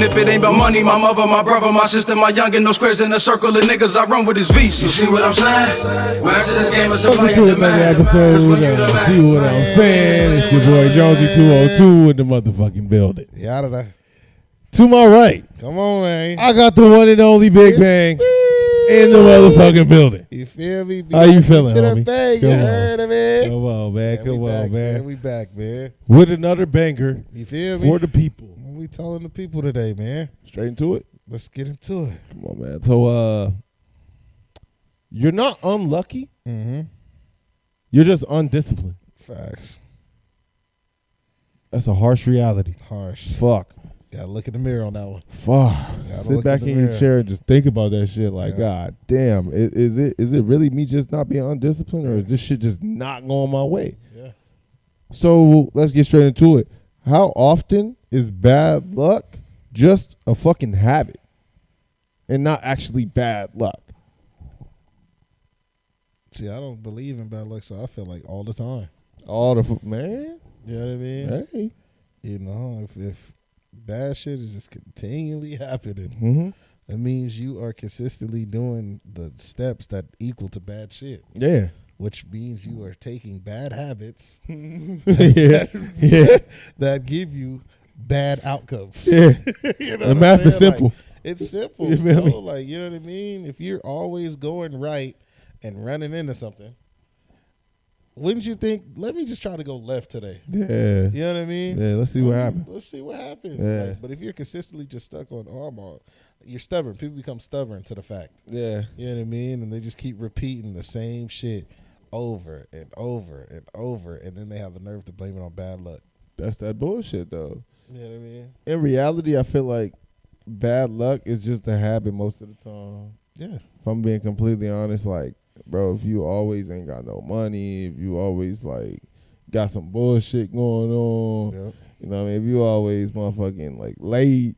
If it ain't about money, my mother, my brother, my sister, my youngin', no squares in a circle of niggas I run with his VC. You see what I'm saying? Master this game is welcome to another episode of See What I'm Saying. It's your boy Jonesy 202 in the motherfucking building. Yeah, out of To my right, come on, man. I got the one and only Big Bang in the motherfucking building. You feel me? How you feeling, to homie? the bang, you heard it, man. Come on, man. Yeah, Come on, man. We back, man. With another banger You feel me? for the people. We telling the people today, man. Straight into it. Let's get into it. Come on, man. So, you're not unlucky. Mm-hmm. You're just undisciplined. Facts. That's a harsh reality. Harsh. Fuck. Gotta look in the mirror on that one. Fuck. Gotta Sit look back in the in your mirror. chair and just think about that shit. Like, Yeah. God damn, is it really me just not being undisciplined, or is this shit just not going my way? Yeah. So let's get straight into it. How often is bad luck just a fucking habit and not actually bad luck? See, I don't believe in bad luck, so I feel like all the time. All the man. You know what I mean? Hey. You know, if bad shit is just continually happening, Mm-hmm. that means you are consistently doing the steps that equal to bad shit. Yeah. Which means you are taking bad habits yeah. Yeah. that give you bad outcomes. Yeah. You know The what math I'm is saying? simple. Like, it's simple. You feel me? Like, you know what I mean? If you're always going right and running into something, wouldn't you think, let me just try to go left today? Yeah. You know what I mean? Yeah. Let's see what happens. Let's see what happens. Yeah. Like, but if you're consistently just stuck on, you're stubborn. People become stubborn to the fact. Yeah. You know what I mean? And they just keep repeating the same shit over and over and over, and then they have the nerve to blame it on bad luck. That's that bullshit, though. You know what I mean? In reality, I feel like bad luck is just a habit most of the time. Yeah. If I'm being completely honest, like, bro, if you always ain't got no money, if you always, like, got some bullshit going on, Yep. you know what I mean? If you always motherfucking, like, late,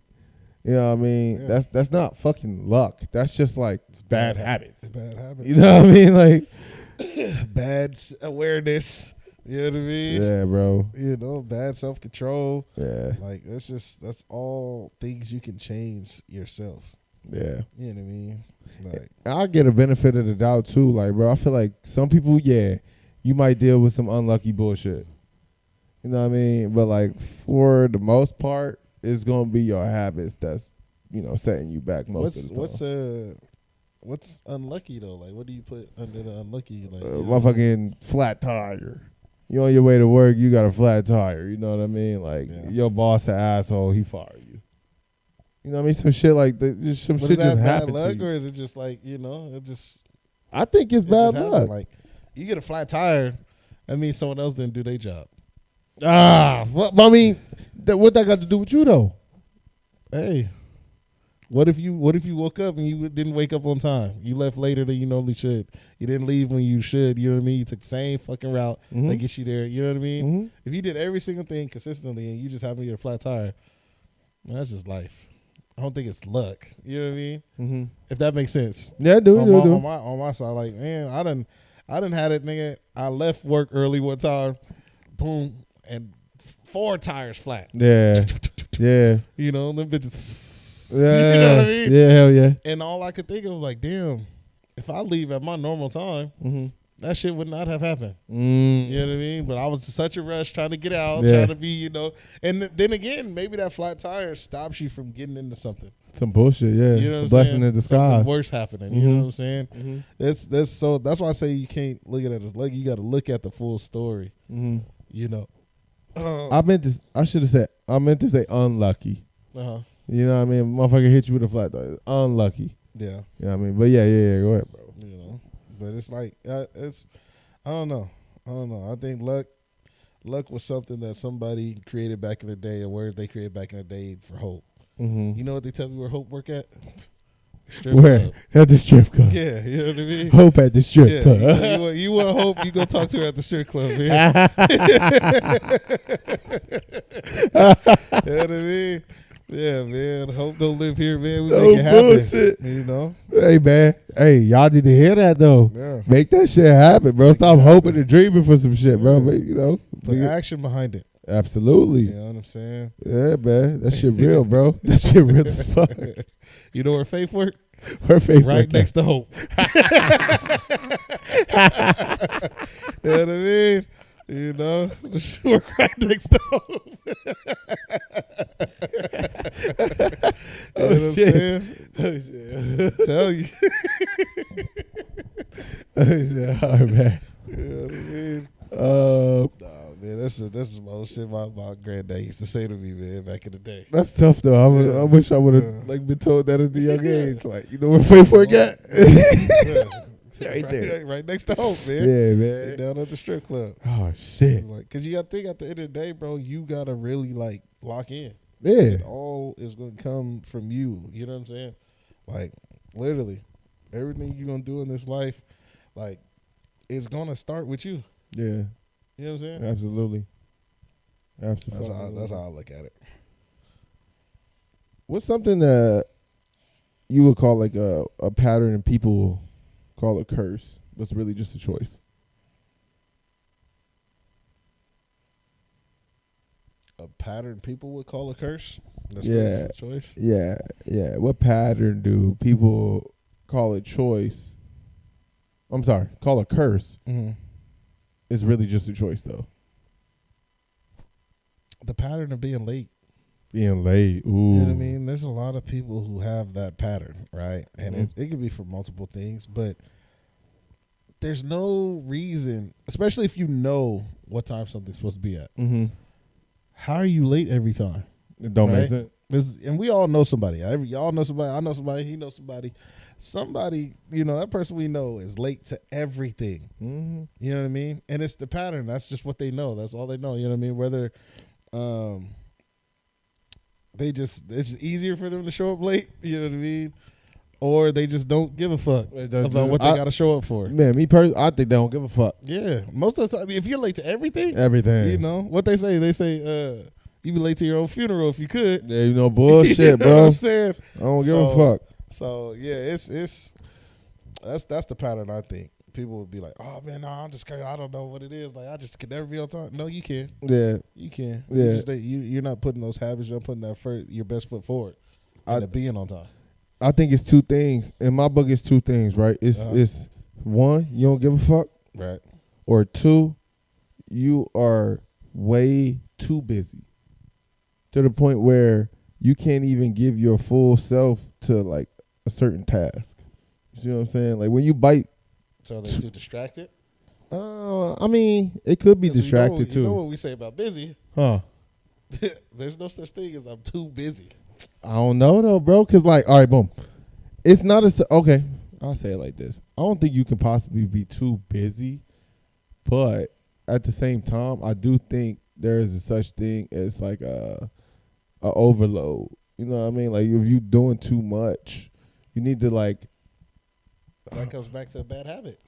you know what I mean? Yeah. That's not fucking luck. That's just, like, bad habits. It's bad habits. You know what I mean? Like, Bad awareness. You know what I mean? yeah, bro. You know, bad self-control. Yeah, Like, that's all things you can change yourself. yeah. You know what I mean? Like, I get a benefit of the doubt, too. Like, bro, I feel like some people, yeah, you might deal with some unlucky bullshit. You know what I mean? But, like, for the most part, it's going to be your habits that's, you know, setting you back most of the time. What's unlucky though? Like, what do you put under the unlucky? Like, Motherfucking flat tire. You on your way to work, you got a flat tire. You know what I mean? Like, your boss an asshole, he fired you. You know what I mean? Some shit like that. Just some But shit is that just bad happened luck, to you. or is it just like, you know, it just? I think it's it bad just happened. luck. Like, you get a flat tire, that means someone else didn't do their job. I mean, what that got to do with you though? Hey, what if you woke up and you didn't wake up on time? You left later than you normally should. You didn't leave when you should. You know what I mean? You took the same fucking route that gets you there. You know what I mean? Mm-hmm. If you did every single thing consistently and you just happen to get a flat tire, man, that's just life. I don't think it's luck. You know what I mean? Mm-hmm. If that makes sense. Yeah, do. On my side, like, man, I done had it, nigga. I left work early one time, boom, and 4 tires flat. Yeah, yeah, You know, them bitches. yeah. You know what I mean? Yeah, hell yeah. And all I could think of was like, damn, if I leave at my normal time, that shit would not have happened. You know what I mean? But I was in such a rush trying to get out, trying to be, you know. And then again, maybe that flat tire stops you from getting into something. Some bullshit, yeah. You know what I'm blessing saying? in disguise. Something worse happening. You know what I'm saying? That's why I say you can't look at it as luck. You got to look at the full story. You know. I should have said. I meant to say unlucky. You know what I mean? Motherfucker hit you with a flat tire. Unlucky. Yeah. You know what I mean? But yeah. Go ahead, bro. You know, but it's like I don't know. I think luck was something that somebody created back in the day, a word they created back in the day for hope. You know what they tell me where hope work at? Strip Where? club. At the strip club. Yeah, you know what I mean? Hope at the strip club. You want hope, you go talk to her at the strip club, man. You know what I mean? Yeah, man. Hope don't live here, man. We make it happen. Bullshit. You know? Hey, man. Hey, y'all need to hear that, though. Yeah. Make that shit happen, bro. Stop hoping and dreaming for some shit, bro. But, you know. Put action behind it. Absolutely. You know what I'm saying? Yeah, man. That shit real, bro. That shit real as fuck. You know where faith work? Her favorite. Right next to hope. You know what I mean? You know, work right next to hope. You know what I'm saying? Oh, shit. Tell you. Oh, shit. All right, man. You know what I mean? Nah, man, this is some old shit my granddad used to say to me, man, back in the day. That's tough, though. I wish I would have been told that at the young age. Like, you know where faith work at? Right there. Right next to hope, man. Yeah, man. Down at the strip club. Oh, shit. It's like, cause you gotta think at the end of the day, bro, you gotta really like lock in. Yeah. It all is gonna come from you. You know what I'm saying? Like, literally, everything you're gonna do in this life, like, is gonna start with you. Yeah. You know what I'm saying? Absolutely. Absolutely. That's how I look at it. What's something that you would call like a pattern and people call a curse, but it's really just a choice? A pattern people would call a curse? That's Yeah. really just a choice? Yeah, yeah. What pattern do people call a choice? I'm sorry, call a curse. Mm-hmm. It's really just a choice, though. The pattern of being late. Being late. Ooh. You know what I mean? There's a lot of people who have that pattern, right? And it can be for multiple things, but there's no reason, especially if you know what time something's supposed to be at. Mm-hmm. How are you late every time? It don't make Right? sense. And we all know somebody. Y'all know somebody. I know somebody. He knows somebody. Somebody, you know, that person we know is late to everything. Mm-hmm. You know what I mean? And it's the pattern. That's just what they know. That's all they know. You know what I mean? Whether it's just easier for them to show up late. You know what I mean? Or they just don't give a fuck about what they got to show up for. Man, me personally, I think they don't give a fuck. Yeah. Most of the time, if you're late to everything, Everything. you know, what they say, you be late to your own funeral if you could. Yeah, you know, bullshit, You know bro. what I'm saying? I don't give a fuck. So yeah, it's that's the pattern. I think people would be like, "Oh man, no, I'm just crazy. I don't know what it is. Like I just can never be on time." No, you can. Yeah. You can. Yeah. You're not putting those habits. You're not putting your best foot forward. And being on time. I think it's two things. In my book, it's two things, right? It's one, you don't give a fuck. Right. Or two, you are way too busy to the point where you can't even give your full self to like a certain task. You see what I'm saying? Like when you bite. So they're too distracted? I mean, it could be distracted too. You know what we say about busy? Huh? There's no such thing as I'm too busy. I don't know though, bro. Cause like, all right, boom. It's not okay. I'll say it like this. I don't think you can possibly be too busy, but at the same time, I do think there is a such thing as like a overload. You know what I mean? Like if you doing too much, you need to like. That comes back to a bad habit.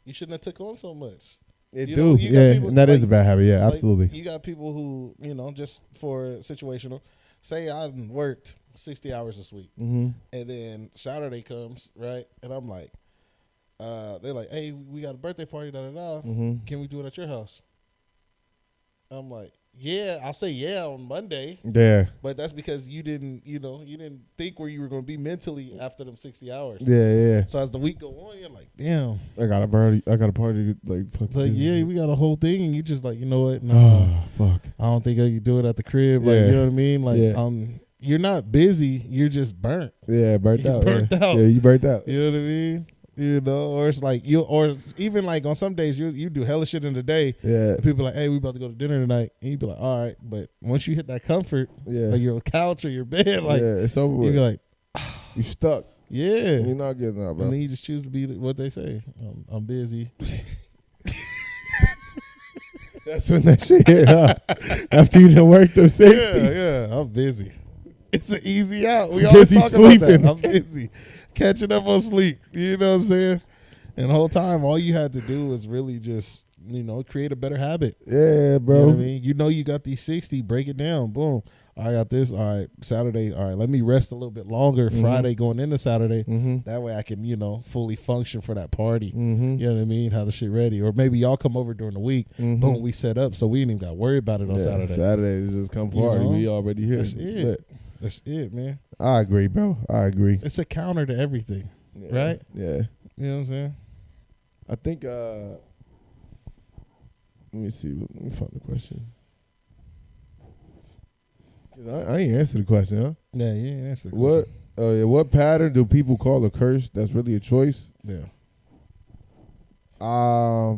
You shouldn't have took on so much. It You do, know, you got yeah, people, and that is like- a bad habit. Yeah, like, absolutely. you got people who, you know, just for situational, say I worked 60 hours this week, Mm-hmm. and then Saturday comes, right, and I'm like, they're like, hey, we got a birthday party, da-da-da. Mm-hmm. Can we do it at your house? I'm like, yeah, I'll say yeah on Monday, Yeah, but that's because you didn't think where you were going to be mentally after them 60 hours. yeah. So as the week go on, you're like, damn. I got a party. Like, fuck Like, you. yeah, we got a whole thing, and you just like, you know what? No, Oh, fuck. I don't think I can do it at the crib. Like, Yeah. you know what I mean? Like, Yeah. you're not busy. You're just burnt. Yeah, burnt You out. burnt yeah. out. Yeah, you burnt out. You know what I mean? You know, or it's like or it's even like on some days you do hella shit in the day. Yeah, And people are like, hey, we about to go to dinner tonight, and you be like, all right, but once you hit that comfort, yeah. like your couch or your bed, like yeah, it's over you with. be like, You stuck. yeah, You're not getting out, bro. and then you just choose to be what they say. I'm busy. That's when that shit hit up. After you done worked them 60s. Yeah, I'm busy. It's an easy out. We Busy always talk sleeping. about that. I'm busy. Catching up on sleep. You know what I'm saying? And the whole time, all you had to do was really just create a better habit. Yeah, bro. You know what I mean? You got these 60, break it down. Boom. I got this. All right, Saturday. All right, let me rest a little bit longer. Friday going into Saturday. That way I can, fully function for that party. You know what I mean? Have the shit ready. Or maybe y'all come over during the week. Boom, we set up so we ain't even got to worry about it on Saturday. Saturday is just come party. We already here. That's it. That's it, man. I agree, bro. I agree. It's a counter to everything, right? Yeah. You know what I'm saying? I think, let me see. Let me find the question. I ain't answered the question, huh? Yeah, you ain't answered the question. What pattern do people call a curse that's really a choice? Yeah. A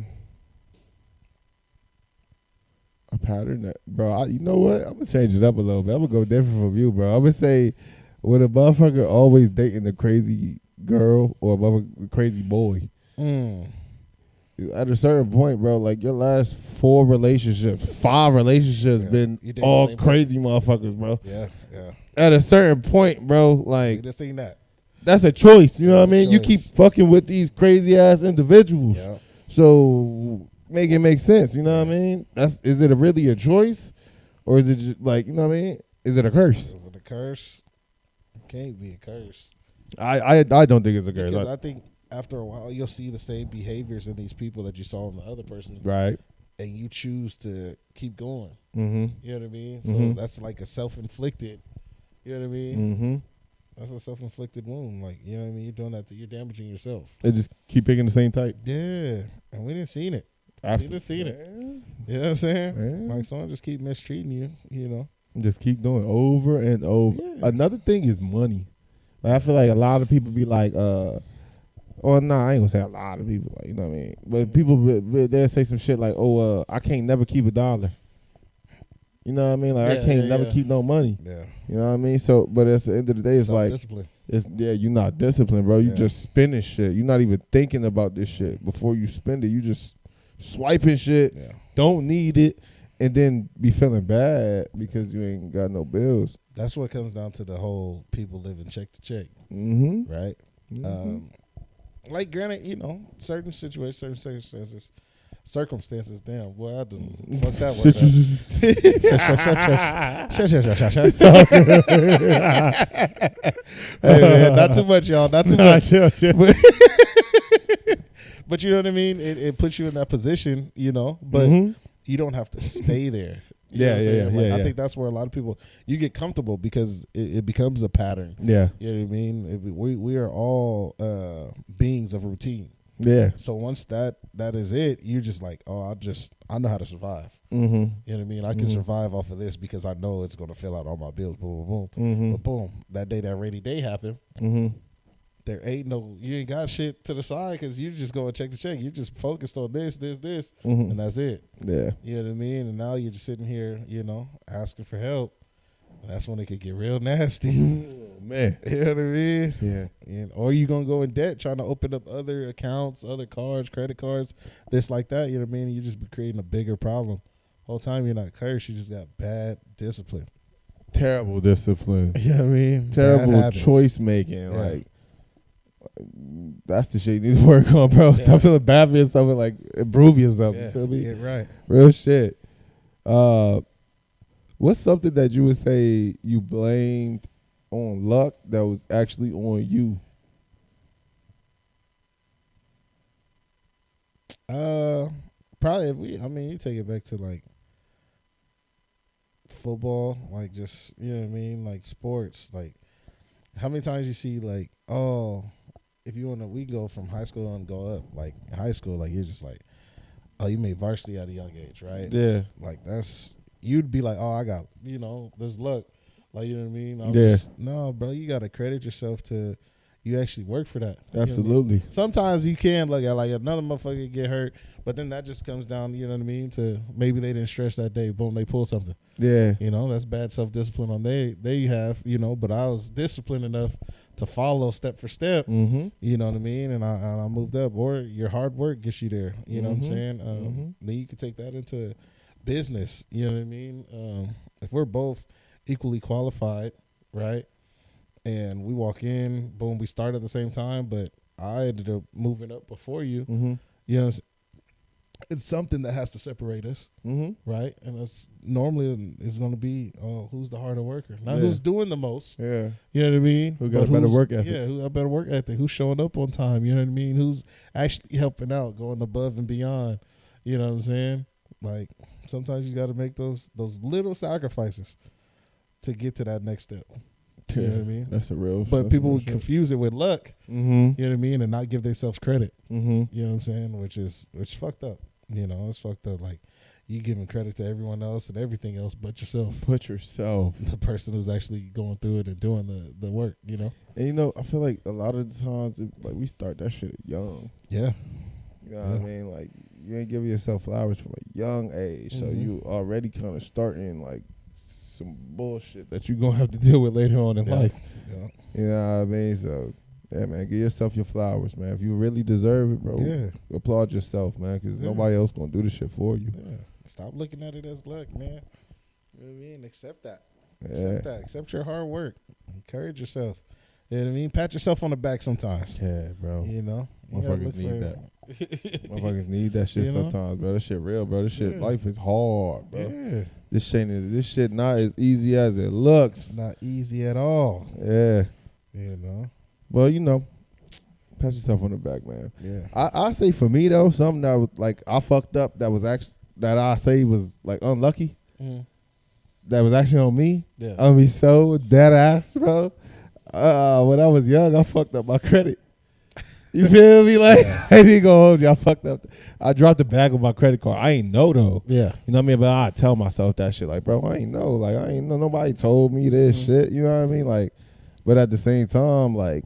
pattern that, bro, you know what? I'm going to change it up a little bit. I'm going to go different from you, bro. I'm going to say, when a motherfucker always dating a crazy girl or a crazy boy. At a certain point, bro, like your last 5 relationships been all crazy motherfuckers, bro. Yeah. At a certain point, bro, like, We just seen that. that's a choice. You know what I mean? You keep fucking with these crazy ass individuals. Yeah. So make it make sense. You know what I mean? Is it really a choice, or is it just like, you know what I mean? Is it a curse? Is it a curse? It can't be a curse. I don't think it's a curse. Because I think after a while you'll see the same behaviors in these people that you saw in the other person, right? And you choose to keep going. Mm-hmm. You know what I mean? So that's like a self-inflicted. You know what I mean? Mm-hmm. That's a self-inflicted wound. Like, you know what I mean? You're doing that. You're damaging yourself. They just keep picking the same type. Yeah, and we didn't seen it. Absolutely. We didn't seen it. You know what I'm saying? Like, someone just keep mistreating you. You know. Just keep doing over and over. Yeah. Another thing is money. Like, I feel like a lot of people be like, I ain't gonna say a lot of people, like, you know what I mean? But people, they'll say some shit like, I can't never keep $1. You know what I mean? Like, I can't never keep no money. Yeah. You know what I mean? So, but at the end of the day, it's like, you're not disciplined, bro. You just spending shit. You're not even thinking about this shit before you spend it. You just swiping shit, don't need it, and then be feeling bad because you ain't got no bills. That's what comes down to the whole people living check to check, right? Like, granted, certain situations, certain circumstances. Damn, boy, I done fucked that one. Hey, man, not too much, y'all. Not too much. But you know what I mean? It puts you in that position, but you don't have to stay there. You know what I'm saying? I think that's where a lot of people, you get comfortable because it becomes a pattern. Yeah. You know what I mean? We are all beings of routine. Yeah. So once that is it, you're just like, I know how to survive. You know what I mean? I can survive off of this because I know it's going to fill out all my bills. Boom, boom, boom. But boom, that day, that rainy day happened. There ain't you ain't got shit to the side because you're just going check to check. You're just focused on this, and that's it. Yeah. You know what I mean? And now you're just sitting here, asking for help. And that's when it could get real nasty. Man. You know what I mean? Yeah. Or you going to go in debt trying to open up other accounts, other cards, credit cards, this like that. You know what I mean? You just be creating a bigger problem. Whole time you're not cursed. You just got bad discipline. Terrible discipline. You know what I mean? Terrible choice making. Yeah. Like, that's the shit you need to work on, bro. Stop feeling bad for yourself and, like, improve yourself. Yeah, you feel me? get right. Real shit. What's something that you would say you blamed on luck that was actually on you? Probably you take it back to, like, football, like, just, you know what I mean? Like, sports. Like, how many times you see, like, if you we go from high school and go up, like, high school, like, you're just like, you made varsity at a young age, right? Yeah. Like, you'd be like, I got, there's luck. Like, you know what I mean? No, bro, you got to credit yourself to, you actually work for that. Absolutely. You know what I mean? Sometimes you can look at, like, another motherfucker get hurt, but then that just comes down, you know what I mean, to maybe they didn't stretch that day. Boom, they pulled something. Yeah. That's bad self-discipline on they have, but I was disciplined enough to follow step for step, you know what I mean? And I moved up. Or your hard work gets you there, you know what I'm saying? Then you can take that into business, you know what I mean? If we're both equally qualified, right, and we walk in, boom, we start at the same time, but I ended up moving up before you, you know what I'm saying? it's something that has to separate us, Mm-hmm. right? And that's normally it's going to be who's the harder worker, not Yeah. who's doing the most. Yeah. You know what I mean? Who got But a better who's- work ethic. Yeah, who got a better work ethic? Who's showing up on time? You know what I mean? Who's actually helping out, going above and beyond? You know what I'm saying? Like sometimes you got to make those little sacrifices to get to that next step. You know what I mean? That's a real. But people confuse it with luck. Mm-hmm. You know what I mean? And not give themselves credit. Mm-hmm. You know what I'm saying? Which is fucked up. You know, it's fucked up. Like you giving credit to everyone else and everything else but yourself. Put yourself. The person who's actually going through it and doing the work, you know? And I feel like a lot of the times, like we start that shit young. Yeah. You know what I mean? Like you ain't giving yourself flowers from a young age, so you already kind of starting like some bullshit that you gonna have to deal with later on in life. Yeah. You know what I mean? So yeah, man, give yourself your flowers, man. If you really deserve it, bro, applaud yourself, man, because nobody else gonna do the shit for you. Yeah. Stop looking at it as luck, man. You know what I mean? Accept that. Yeah. Accept that. Accept your hard work. Encourage yourself. You know what I mean? Pat yourself on the back sometimes. Yeah, bro. You know? You gotta Motherfuckers look need for- that. Motherfuckers need that shit You know? sometimes, bro. That shit real, bro. This shit, life is hard, bro. Yeah. This shit not as easy as it looks. It's not easy at all. Yeah. You know? Well, pat yourself on the back, man. Yeah. I say for me though, something that was like I fucked up that was actually that I say was like unlucky. That was actually on me. Yeah. I mean, so dead ass, bro. When I was young, I fucked up my credit. You feel me? Like I ain't gonna hold you. I fucked up. I dropped the bag of my credit card. I ain't know though. Yeah. You know what I mean? But I tell myself that shit. Like, bro, I ain't know. Like, I ain't know. Nobody told me this shit. You know what I mean? Like, but at the same time, like,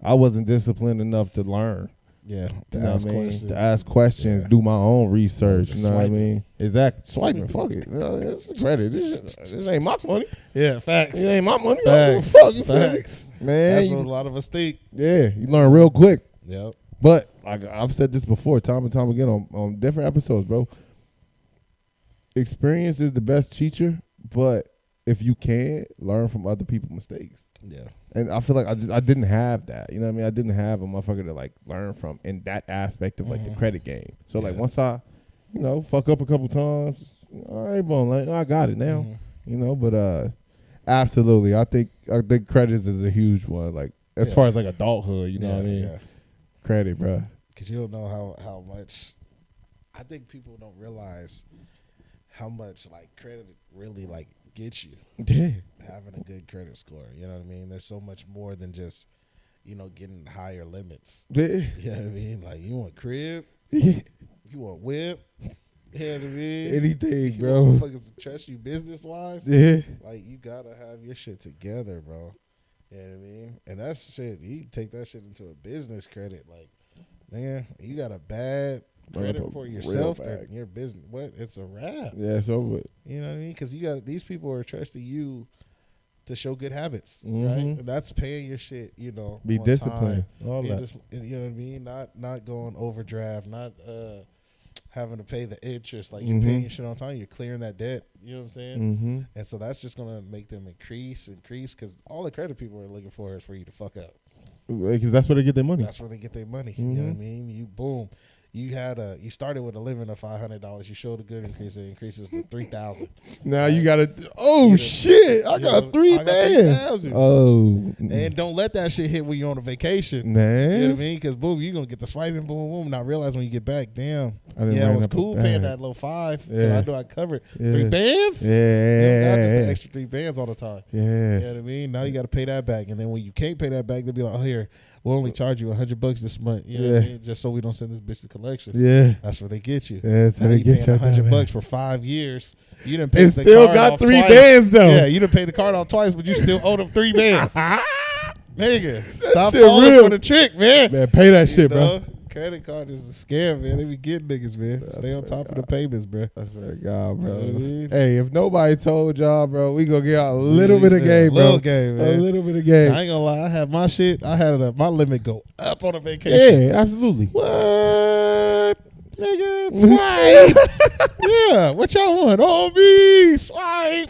I wasn't disciplined enough to learn. Yeah. To You know ask what I mean? questions. To ask questions, do my own research. You know what I Swiping. mean? Exactly. Swiping. Fuck it. It's credit. This ain't my money. Yeah, facts. It ain't my money. Facts. Fuck you, feel me? Facts. Man. That's what a lot of us think. Yeah, you learn real quick. Yep. But like I've said this before, time and time again on different episodes, bro. Experience is the best teacher, but if you can, learn from other people's mistakes. Yeah. And I feel like I didn't have that. You know what I mean? I didn't have a motherfucker to like learn from in that aspect of like the credit game. So like once I, fuck up a couple times, all right, boom, like I got it now. But absolutely, I think credits is a huge one. Like as far as like adulthood, you know what I mean? Yeah. Credit, bro. Because you don't know how much. I think people don't realize how much like credit really like gets you. Yeah. Having a good credit score, you know what I mean? There's so much more than just, getting higher limits. Yeah. You know what I mean? Like you want crib, Yeah. you want whip, you know what I mean? Anything, You bro. want motherfuckers to trust you business wise. Yeah. Like you gotta have your shit together, bro. You know what I mean? And that's shit. You take that shit into a business credit, like, man, you got a bad credit Real for yourself or bad. your business. What? It's a wrap. Yeah, it's over with. You know what I mean? Because these people are trusting you to show good habits, right? Mhm. And that's paying your shit. Be on disciplined. time. All You that. know what I mean? Not going overdraft. Not having to pay the interest. Like you're paying your shit on time. You're clearing that debt. You know what I'm saying? Mm-hmm. And so that's just gonna make them increase because all the credit people are looking for is for you to fuck up. Because that's where they get their money. That's where they get their money. You know what I mean? You started with a limit of $500. You showed a good increase. It increases to $3,000. Now you gotta. Oh shit! I got three bands. 3,000. Oh, And don't let that shit hit when you're on a vacation. man. You know what I mean? Because boom, you're gonna get the swiping, boom, boom. Not realize when you get back, damn. I didn't Yeah, it line was up a cool bag. paying that low $5. Yeah. I know I covered Yeah. 3 bands. Yeah, Not just the extra 3 bands all the time. yeah. You know what I mean? Now you got to pay that back, and then when you can't pay that back, they'll be like, "Oh, here, we'll only charge you $100 this month." You know what I Yeah. mean? Just so we don't send this bitch to collections. Yeah. That's where they get you. Yeah, that's Now how they you get paying you. $100 for 5 years. You didn't pay It the still card got off 3 twice. bands though. Yeah, you done paid the card off twice, but you still owe them 3 bands. Nigga, stop shit falling real. for the trick, man. Man, pay that shit, bro. know? Credit card is a scam, man. They be getting niggas, man. Stay on top of the payments, bro. That's very God, bro. You know what I mean? Hey, if nobody told y'all, bro, we gonna get out a little bit of game, bro. Little game, man. A little bit of game. I ain't gonna lie. I had my shit. I had my limit go up on a vacation. Yeah, absolutely. What? Nigga, swipe. Yeah, what y'all want? On me, swipe.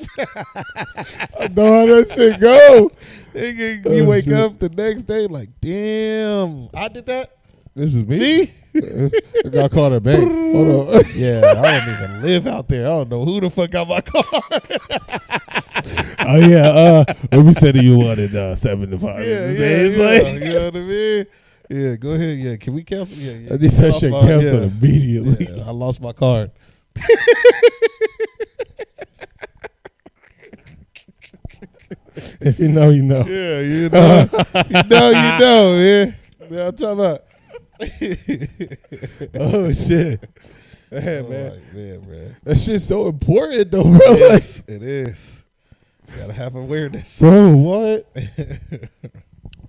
I know how that shit go. Nigga, Oh, you wake shit. up the next day like, damn, I did that. This was me. I got caught at bank. Hold on. Yeah, I don't even live out there. I don't know who the fuck got my car. Oh yeah, let me send you one in 7 to 5. Yeah, Like, you know what I mean? Yeah, go ahead. Yeah, can we cancel? Yeah. I need that shit canceled immediately. Yeah, I lost my card. If you know, you know. Yeah, you know. you know, man. Yeah, I'm talking about. Oh shit. Man, man. Like, man. That shit's so important though, bro. Yes, it is. You gotta have awareness. Bro, what?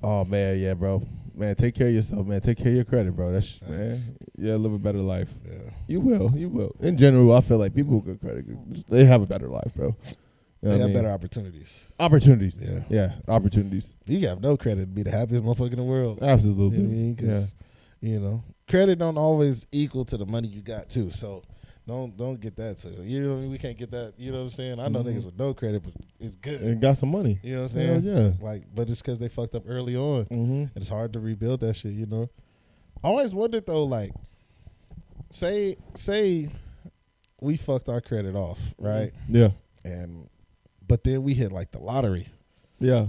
Oh man, yeah, bro. Man, take care of yourself, man. Take care of your credit, bro. That's man. Yeah, live a better life. Yeah. You will. In general, I feel like people with good credit, they have a better life, bro. You know They what I have mean? better opportunities. Opportunities. Yeah. Yeah, opportunities. You have no credit to be the happiest motherfucker in the world. Absolutely. You know what I mean? 'Cause, you know, credit don't always equal to the money you got too. So don't get that. So you know what I mean? We can't get that. You know what I'm saying? I know niggas with no credit, but it's good. And got some money. You know what I'm saying? Yeah. Like, but it's because they fucked up early on. Mm-hmm. It's hard to rebuild that shit. You know. I always wondered though, like, say we fucked our credit off, right? Yeah. But then we hit like the lottery. Yeah.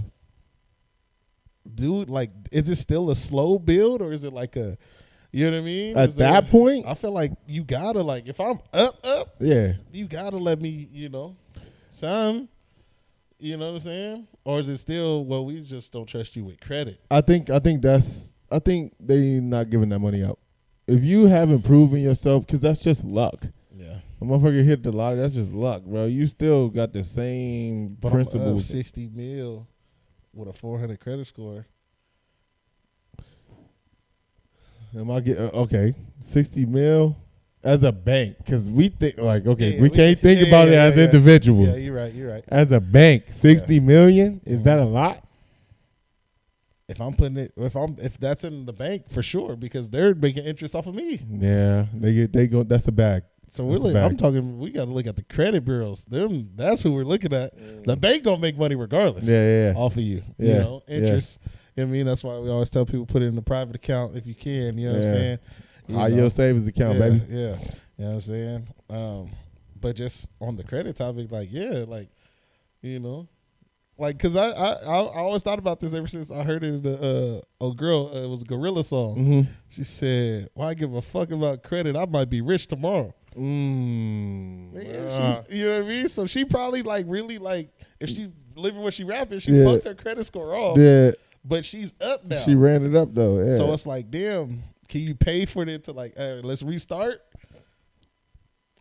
Dude, like, is it still a slow build or is it like a, you know what I mean? At that point, I feel like you gotta, like, if I'm up, yeah. you gotta let me, you know, some, you know what I'm saying? Or is it still, well, we just don't trust you with credit? I think they not giving that money out. If you haven't proven yourself, because that's just luck. Yeah. A motherfucker hit the lottery, that's just luck, bro. You still got the same But principles. I'm up 60 mil with a 400 credit score. Am I get okay? 60 mil as a bank, because we think like okay, Yeah, we can't think about it as individuals. Yeah, you're right. As a bank, 60 million is that a lot? If I'm putting it, if that's in the bank, for sure, because they're making interest off of me. Yeah, they go. That's a bag. So we're That's a I'm bag. talking. We got to look at the credit bureaus. That's who we're looking at. The bank gonna make money regardless. Yeah. Off of you. Yeah, You know, interest. I mean, that's why we always tell people put it in a private account if you can. You know what I'm saying? High yield savings account, Yeah, baby. yeah. You know what I'm saying? But just on the credit topic, like, yeah, like, you know, like, cause I always thought about this ever since I heard it in the it was a Gorilla song. Mm-hmm. She said, "Why give a fuck about credit? I might be rich tomorrow." Yeah, she's, you know what I mean? So she probably like really like if she's living what she rapping, she fucked her credit score off. Yeah, But she's up now. she ran it up though. Yeah. So it's like, damn, can you pay for it to like, let's restart?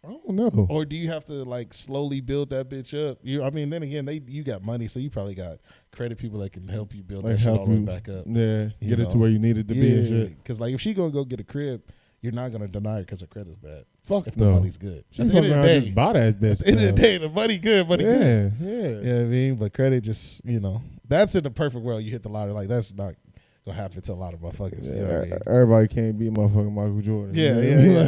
I don't know. Or do you have to like slowly build that bitch up? I mean, then again, you got money, so you probably got credit people that can help you build Like that shit help all the way you- back up. Yeah, You get it know? to where you need it to be and shit. Because like if she gonna go get a crib, you're not gonna deny her because her credit's bad. Fuck If the no. money's good. She At the end fucking of around the just day, buy that bitch. at the end of the now. day, the money good, money good. Yeah. You know what I mean? But credit just, you know, that's in the perfect world. You hit the lottery. Like, that's not gonna happen to a lot of motherfuckers. You know what I mean? Everybody can't be motherfucking Michael Jordan. Yeah, You yeah, know? yeah.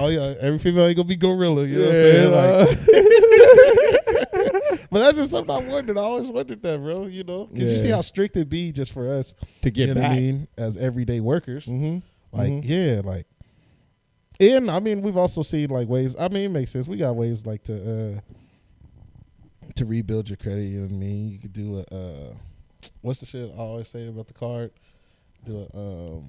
Like, You know, every female ain't gonna be gorilla. You know what I'm saying? Like, but that's just something I wondered. I always wondered that, bro. You know, because you see Yeah. how strict it be just for us to get you know back. what I mean, as everyday workers. Mm-hmm. Like, yeah, like, and I mean, we've also seen like ways. I mean, it makes sense. We got ways like to rebuild your credit. You know what I mean? You could do a what's the shit I always say about the card? Do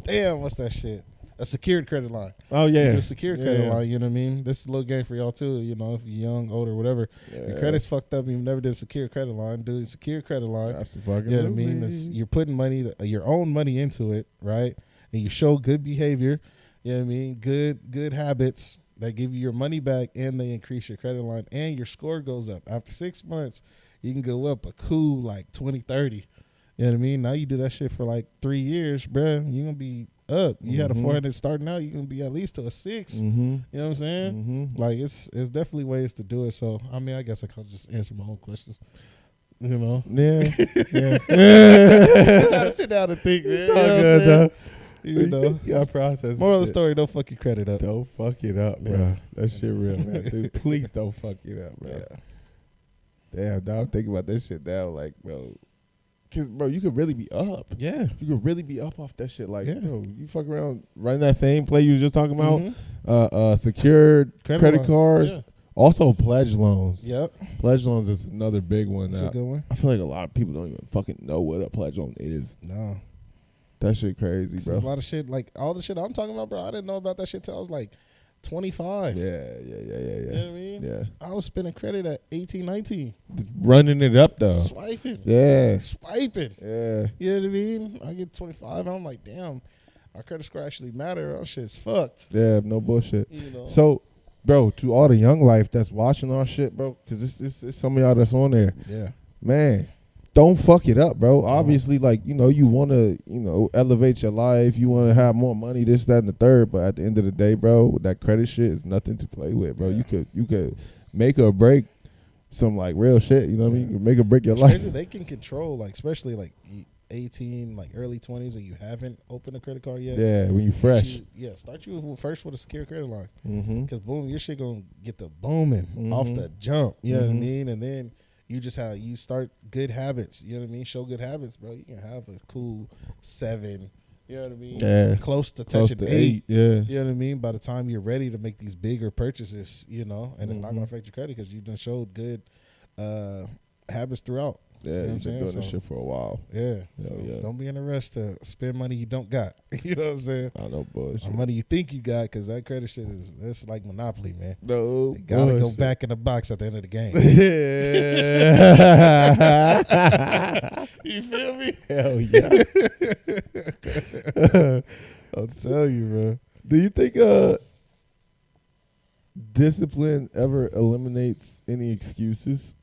a what's that shit? A secured credit line. Oh You yeah, do a secured credit Yeah. line. You know what I mean? This is a little game for y'all too. You know, if you're young, older, whatever. Your credit's fucked up. You never did a secured credit line. Do a secured credit line. Absolutely. You know what I mean? You're putting money, your own money into it, right? And you show good behavior. You know what I mean? Good habits that give you your money back, and they increase your credit line, and your score goes up. After 6 months, you can go up a cool like 20, 30. You know what I mean? Now you do that shit for like 3 years, bruh. You're going to be up. You had a 400 starting out, you're going to be at least to a 6. Mm-hmm. You know what I'm saying? Like, it's definitely ways to do it. So, I mean, I guess I could just answer my own questions. You know? Yeah, yeah. Just had to sit down and think, man. You know what I'm good, saying? though. You know. You gotta process. Moral of the shit. story, don't fuck your credit up. Don't fuck it up, bro. Yeah. That shit real, man. Dude, please don't fuck it up, bro. Yeah. Damn, dog. Think about this shit now, like, bro. Cause bro, you could really be up. Yeah. You could really be up off that shit. Like, Yeah. bro, you fuck around running that same play you was just talking about. Mhm. Secured credit line. cards. Yeah. Also pledge loans. Yep. Pledge loans is another big one. That's a good one. I feel like a lot of people don't even fucking know what a pledge loan is. No. That shit crazy, There's bro. a lot of shit. Like, all the shit I'm talking about, bro, I didn't know about that shit till I was like 25. Yeah. You know what I mean? Yeah. I was spending credit at 18, 19. Just running it up though. Swiping. Yeah. Swiping. Yeah. You know what I mean? I get 25. I'm like, damn, our credit score actually matter. Our shit's fucked. Yeah, no bullshit. You know? So, bro, to all the young life that's watching our shit, bro, because it's some of y'all that's on there, yeah. man, don't fuck it up, bro. Obviously, like, you know, you want to, you know, elevate your life. You want to have more money, this, that, and the third. But at the end of the day, bro, that credit shit is nothing to play with, bro. Yeah. You could make or break some, like, real shit. You know what I mean? You can make or break your It's life. crazy. They can control, like, especially like 18, like early 20s, and you haven't opened a credit card yet. Yeah, when you fresh. Start you first with a secure credit line. Mm-hmm. Because boom, your shit gonna get the booming off the jump. You know what I mean? And then you just you start good habits. You know what I mean? Show good habits, bro. You can have a cool 7. You know what I mean? Yeah. Close to Close touching to 8. Yeah. You know what I mean? By the time you're ready to make these bigger purchases, you know, and it's not gonna affect your credit because you've done showed good habits throughout. Yeah, You know what you've been I'm doing saying? this shit for a while. Yeah. Hell So yeah. don't be in a rush to spend money you don't got. You know what I'm saying? I know bullshit. Or money you think you got, because that credit shit it's like Monopoly, man. No, You gotta go bullshit. back in the box at the end of the game. Yeah. You feel me? Hell yeah. I'll tell you, bro. Do you think discipline ever eliminates any excuses?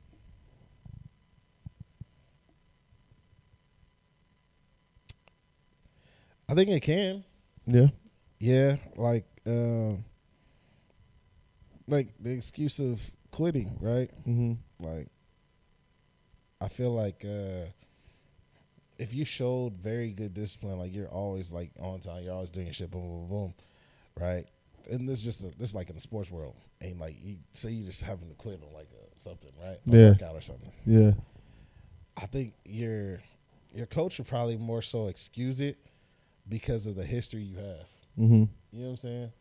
I think it can. Yeah. Yeah, like the excuse of quitting, right? Mm-hmm. Like, I feel like if you showed very good discipline, like you're always like on time, you're always doing your shit, boom, boom, boom, right? And this like in the sports world, ain't like you say you just having to quit on like something, right? A workout or something. Yeah. I think your coach would probably more so excuse it because of the history you have. Mm-hmm. You know what I'm saying?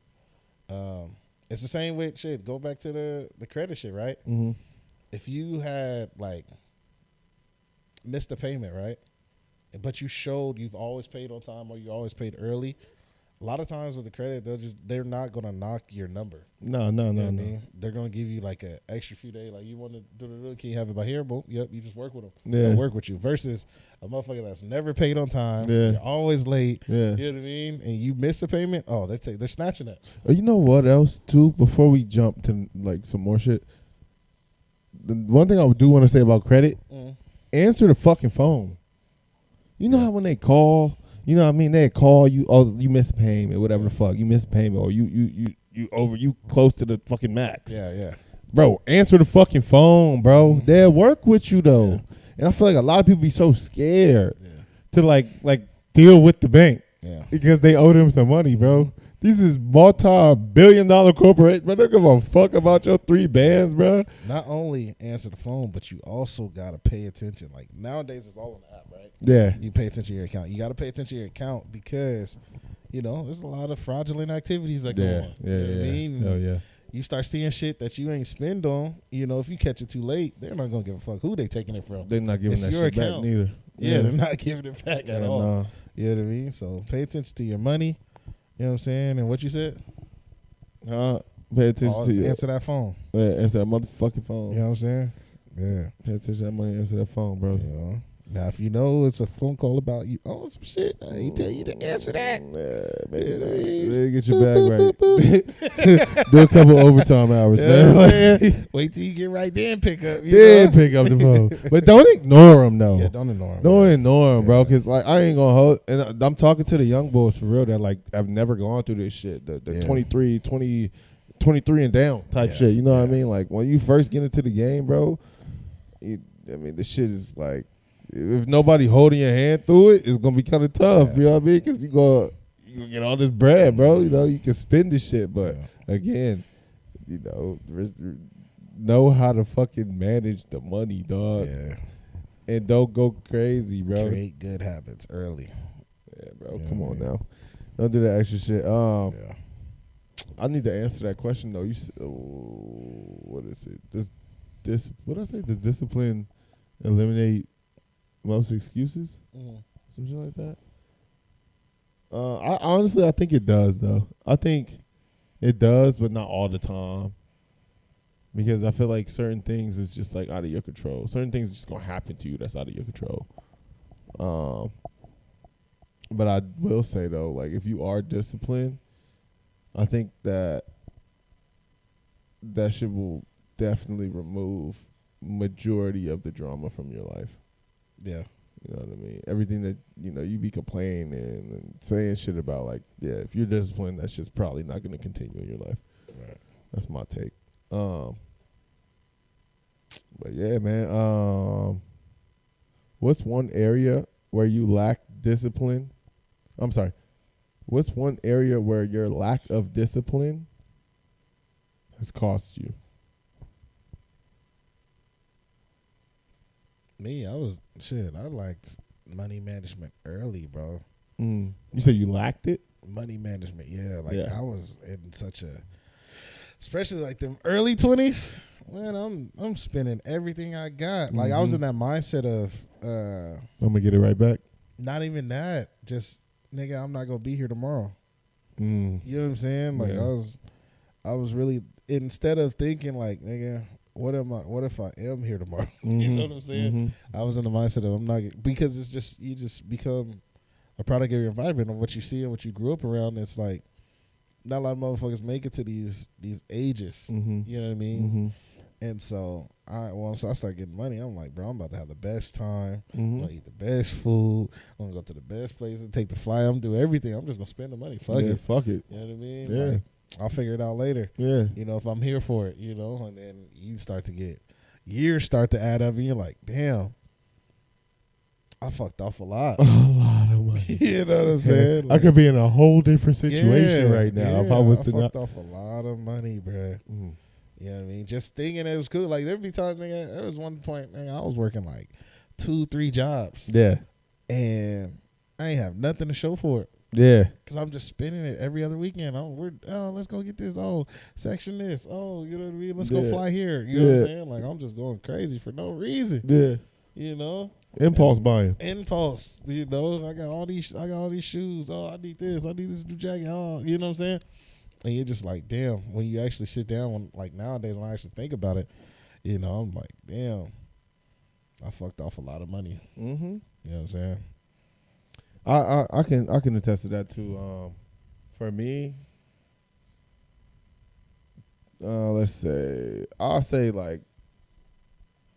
It's the same with shit. Go back to the credit shit, right? Mm-hmm. If you had like missed a payment, right? But you showed you've always paid on time or you always paid early. A lot of times with the credit, they're not gonna knock your number. No. You know what I mean? They're gonna give you like an extra few days. Like, you want to do can you have it by here? Boom. Yep. You just work with them. Yeah. They'll work with you. Versus a motherfucker that's never paid on time. Yeah. You're always late. Yeah. You know what I mean? And you miss a payment. Oh, they're snatching that. You know what else too? Before we jump to like some more shit, the one thing I do want to say about credit: answer the fucking phone. You know how when they call, you know what I mean? They call you, oh, you missed a payment, whatever the fuck, you missed a payment, or you close to the fucking max. Yeah. Bro, answer the fucking phone, bro. They'll work with you though, and I feel like a lot of people be so scared to like deal with the bank because they owe them some money, bro. These is multi-billion-dollar corporations, but they don't give a fuck about your 3 bands, bro. Not only answer the phone, but you also gotta pay attention. Like, nowadays, it's all in the app, right? Yeah. You pay attention to your account. You gotta pay attention to your account because, you know, there's a lot of fraudulent activities that go on. You know what I mean? Hell yeah. You start seeing shit that you ain't spend on. You know, if you catch it too late, they're not gonna give a fuck who they taking it from. They're not giving It's that your shit back account. neither. Yeah, they're not giving it back at all. Nah. You know what I mean? So pay attention to your money. You know what I'm saying? And what you said? Pay attention to your Answer that phone. answer that motherfucking phone. You know what I'm saying? Yeah. Pay attention to that money. Answer that phone, bro. You know. Now, if you know it's a phone call about you own some shit, I ain't tell you to answer that. Maybe get your bag right. Do a couple overtime hours, You know what I'm man. saying? Wait till you get right there and pick up. Then pick up the phone, but don't ignore them though. Yeah, don't ignore them. Don't ignore them, bro. Cause like I ain't gonna hold. And I'm talking to the young boys for real that like I've never gone through this shit. The 23 and down type shit. You know what I mean? Like when you first get into the game, bro. I mean, the shit is like. If nobody holding your hand through it, it's gonna be kind of tough. You know what I mean? Because you get all this bread, bro. You know you can spend this shit, but again, you know how to fucking manage the money, dog. Yeah. and don't go crazy, bro. Create good habits early. Yeah, bro. Yeah, Come on man. now. Don't do that extra shit. Yeah. I need to answer that question though. What is it? This what did I say? Does discipline eliminate most excuses? Some shit like that. I honestly, I think it does though. I think it does, but not all the time. Because I feel like certain things is just like out of your control. Certain things are just gonna happen to you that's out of your control. But I will say though, like if you are disciplined, I think that shit will definitely remove majority of the drama from your life. Yeah. You know what I mean? Everything that, you be complaining and saying shit about, like, yeah, if you're disciplined, that's just probably not going to continue in your life. Right. That's my take. But yeah, man. What's one area where you lack discipline? I'm sorry. What's one area where your lack of discipline has cost you? Me, I liked money management early, bro. You say you lacked it? Money management, yeah. Like Yeah. I was in such a, especially like them early 20s. Man, I'm spending everything I got. Like I was in that mindset of I'm gonna get it right back. not even that. Just nigga, I'm not gonna be here tomorrow. Mm. You know what I'm saying? Like Yeah. I was really, instead of thinking like, nigga, what if I am here tomorrow? You know what I'm saying? I was in the mindset of I'm not, because it's just, you just become a product of your environment, of what you see and what you grew up around. It's like not a lot of motherfuckers make it to these ages. You know what I mean? And so once I start getting money, I'm like, bro, I'm about to have the best time. I'm gonna eat the best food. I'm gonna go to the best places, take the flight. I'm gonna do everything. I'm just gonna spend the money. Fuck it. Fuck it. You know what I mean? Yeah. Like, I'll figure it out later. Yeah. You know, if I'm here for it, and then you start to get, years start to add up, and you're like, damn, I fucked off a lot. A lot of money. You know what I'm saying? I could be in a whole different situation right now if I was to fucked not. off a lot of money, bruh. You know what I mean? Just thinking it was cool. Like, there'd be times, nigga, there was one point, nigga, I was working like 2-3 jobs. Yeah. And I ain't have nothing to show for it. Yeah. Because I'm just spending it every other weekend. Let's go get this. Oh, section this. Oh, you know what I mean? Let's go fly here. You know what I'm saying? Like, I'm just going crazy for no reason. Yeah. You know? Impulse buying. Impulse. You know? I got all these shoes. Oh, I need this new jacket. Oh, you know what I'm saying? And you're just like, damn, when you actually sit down, like nowadays when I actually think about it, I'm like, damn, I fucked off a lot of money. You know what I'm saying? I can attest to that too. For me, let's say, I'll say like,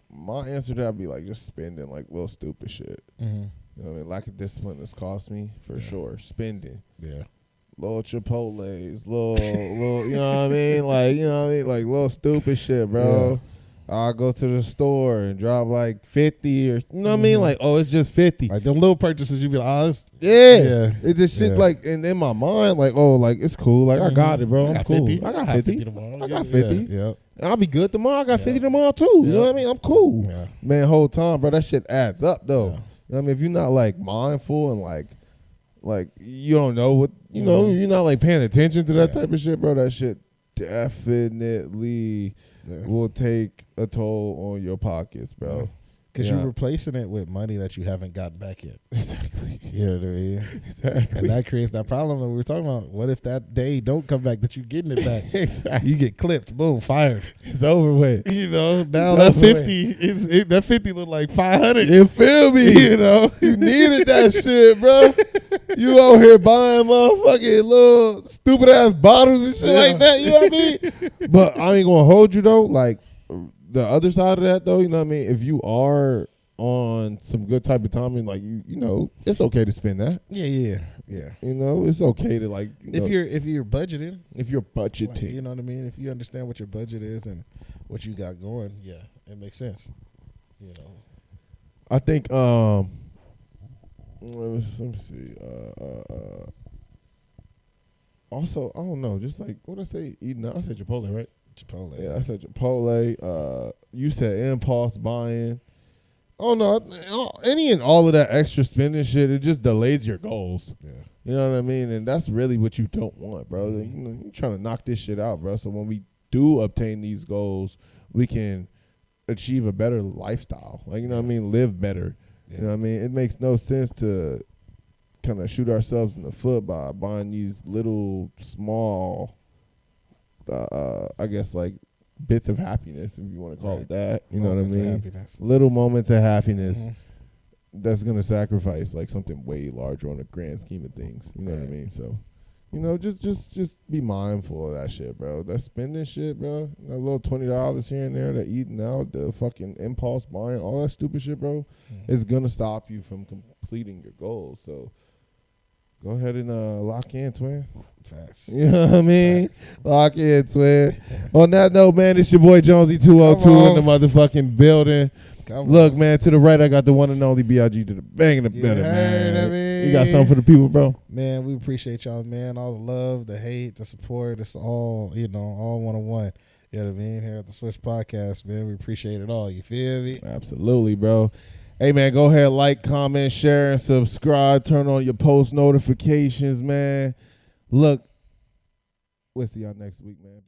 my answer to that would be like just spending like little stupid shit. You know what I mean? Lack of discipline has cost me for sure. Spending. Yeah. Little Chipotle's, little, you know what I mean? Like, you know what I mean? Like little stupid shit, bro. I'll go to the store and drop like 50 or, you know what I mean? Like, oh, it's just 50. Like them little purchases, you be like, oh, yeah. It's just shit like, and in my mind, like, oh, like, it's cool. Like, I got it, bro. I'm cool. 50. I got 50 tomorrow. I got 50. Yeah. I'll be good tomorrow. I got 50 tomorrow too. You know what I mean? I'm cool. Yeah. Man, whole time, bro, that shit adds up though. Yeah. You know what I mean? If you're not like mindful and like you don't know what, you know, you're not like paying attention to that type of shit, bro, that shit definitely will take a toll on your pockets, bro. Because you're replacing it with money that you haven't gotten back yet. Exactly. You know what I mean? Exactly. And that creates that problem that we were talking about. What if that day don't come back that you're getting it back? Exactly. You get clipped, boom, fired. It's over with. You know, now It's that over 50 that 50 look like 500. You feel me? You know, you needed that shit, bro. You out here buying motherfucking little stupid ass bottles and shit like that. You know what I mean? But I ain't gonna hold you though. Like the other side of that though, you know what I mean? If you are on some good type of timing, like you know, it's okay to spend that. Yeah. You know, it's okay to like. If you're budgeting, if you're budgeting, like, you know what I mean. If you understand what your budget is and what you got going, yeah, it makes sense. You know, I think let me see. Also, I don't know. Just like what I say, eating. I said Chipotle, right? Chipotle. Yeah, I said Chipotle. You said impulse buying. Oh no, any and all of that extra spending shit, it just delays your goals. Yeah. You know what I mean? And that's really what you don't want, bro. Like, you know, you're trying to knock this shit out, bro. So when we do obtain these goals, we can achieve a better lifestyle. Like, you know what I mean? Live better. Yeah. You know what I mean? It makes no sense to kind of shoot ourselves in the foot by buying these little small, I guess, like, bits of happiness, if you want to call it that. You know what I Moments of mean? happiness. Little moments of happiness. Mhm. That's gonna sacrifice like something way larger on the grand scheme of things. You know what I mean? So, you know, just be mindful of that shit, bro. That spending shit, bro. That little $20 here and there, the eating out, the fucking impulse buying, all that stupid shit, bro, is gonna stop you from completing your goals. So, go ahead and lock in, twin. Facts. You know what I mean? Facts. Lock in, twin. On that note, man, it's your boy Jonesy202 in the motherfucking building. Look, man, to the right, I got the one and only B.I.G. to the bang in the building, man. You got something for the people, bro? Man, we appreciate y'all, man. All the love, the hate, the support. It's all, all one-on-one. You know what I mean? Here at the Switch Podcast, man. We appreciate it all. You feel me? Absolutely, bro. Hey, man, go ahead, like, comment, share, and subscribe. Turn on your post notifications, man. Look, we'll see y'all next week, man.